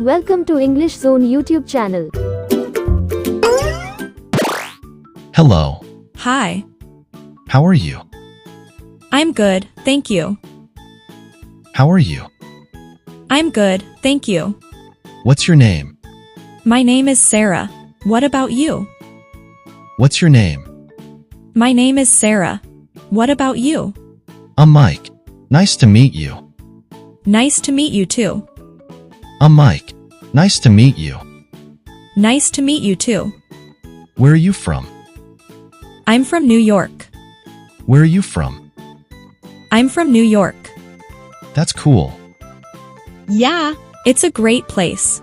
Welcome to English Zone YouTube channel. Hello. Hi. How are you? I'm good, thank you. How are you? I'm good, thank you. What's your name? My name is Sarah. What about you? What's your name? My name is Sarah. What about you? I'm Mike. Nice to meet you. Nice to meet you too. I'm Mike. Nice to meet you. Nice to meet you too. Where are you from? I'm from New York. Where are you from? I'm from New York. That's cool. Yeah, it's a great place.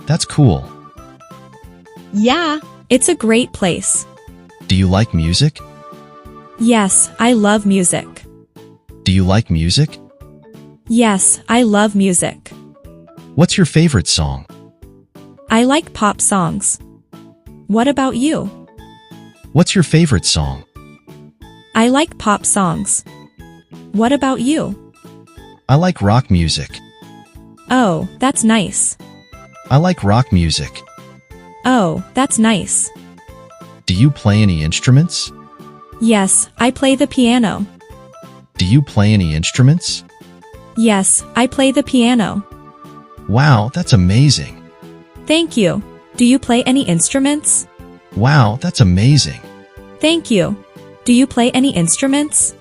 That's cool. Yeah, it's a great place. Do you like music? Yes, I love music. Do you like music? Yes, I love music. What's your favorite song? I like pop songs. What about you? What's your favorite song? I like pop songs. What about you? I like rock music. Oh, that's nice. I like rock music. Oh, that's nice. Do you play any instruments? Yes, I play the piano. Do you play any instruments? Yes, I play the piano. Wow, that's amazing. Thank you. Do you play any instruments? Wow, that's amazing. Thank you. Do you play any instruments?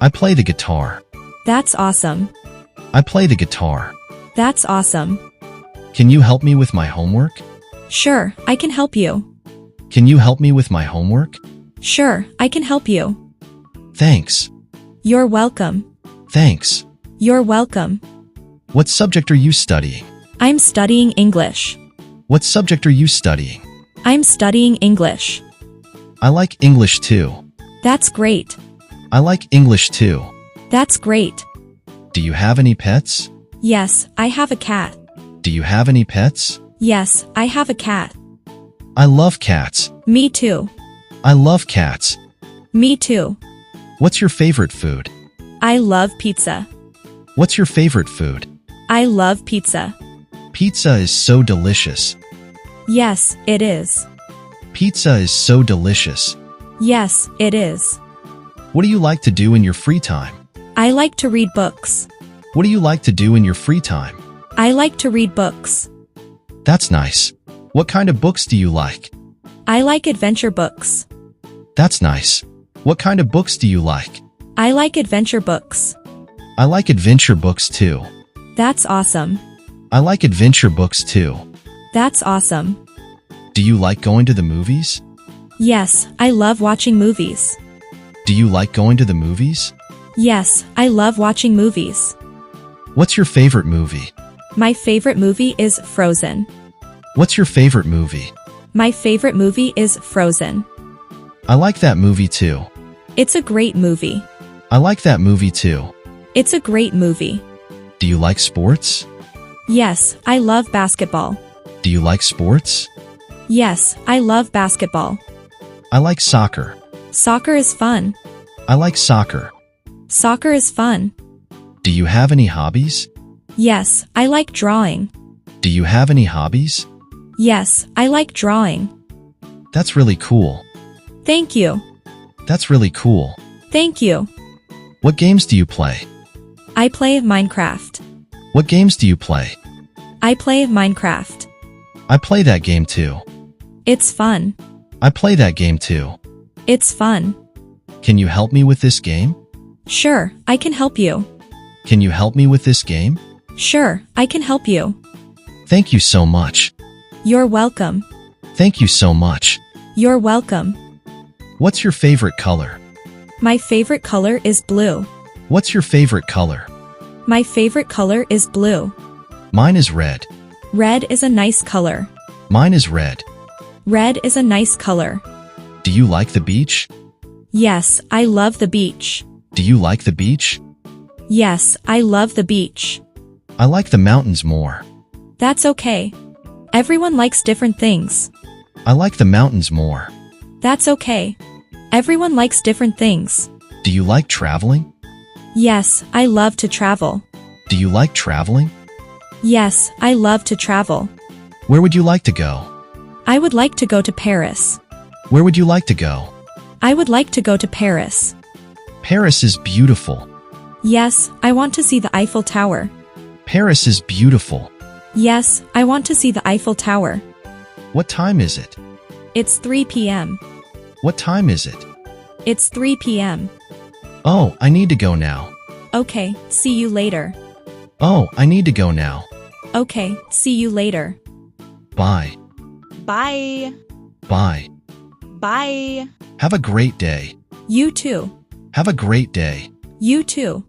I play the guitar. That's awesome. I play the guitar. That's awesome. Can you help me with my homework? Sure, I can help you. Can you help me with my homework? Sure, I can help you. Thanks. You're welcome. Thanks. You're welcome. What subject are you studying? I'm studying English. What subject are you studying? I'm studying English. I like English too. That's great. I like English too. That's great. Do you have any pets? Yes, I have a cat. Do you have any pets? Yes, I have a cat. I love cats. Me too. I love cats. Me too. What's your favorite food? I love pizza. What's your favorite food? I love pizza. Pizza is so delicious. Yes, it is. Pizza is so delicious. Yes, it is. What do you like to do in your free time? I like to read books. What do you like to do in your free time? I like to read books. That's nice. What kind of books do you like? I like adventure books. That's nice. What kind of books do you like? I like adventure books. I like adventure books too. That's awesome. I like adventure books too. That's awesome. Do you like going to the movies? Yes, I love watching movies. Do you like going to the movies? Yes, I love watching movies. What's your favorite movie? My favorite movie is Frozen. What's your favorite movie? My favorite movie is Frozen. I like that movie too. It's a great movie. I like that movie too. It's a great movie. Do you like sports? Yes, I love basketball. Do you like sports? Yes, I love basketball. I like soccer. Soccer is fun. I like soccer. Soccer is fun. Do you have any hobbies? Yes, I like drawing. Do you have any hobbies? Yes, I like drawing. That's really cool. Thank you. That's really cool. Thank you. What games do you play? I play Minecraft. What games do you play? I play Minecraft. I play that game too. It's fun. I play that game too. It's fun. Can you help me with this game? Sure, I can help you. Can you help me with this game? Sure, I can help you. Thank you so much. You're welcome. Thank you so much. You're welcome. What's your favorite color? My favorite color is blue. What's your favorite color? My favorite color is blue. Mine is red. Red is a nice color. Mine is red. Red is a nice color. Do you like the beach? Yes, I love the beach. Do you like the beach? Yes, I love the beach. I like the mountains more. That's okay. Everyone likes different things. I like the mountains more. That's okay. Everyone likes different things. Do you like traveling? Yes, I love to travel. Do you like traveling? Yes, I love to travel. Where would you like to go? I would like to go to Paris. Where would you like to go? I would like to go to Paris. Paris is beautiful. Yes, I want to see the Eiffel Tower. Paris is beautiful. Yes, I want to see the Eiffel Tower. What time is it? It's 3 p.m. What time is it? It's 3 p.m. Oh, I need to go now. Okay, see you later. Oh, I need to go now. Okay, see you later. Bye. Bye. Bye. Bye. Have a great day. You too. Have a great day. You too.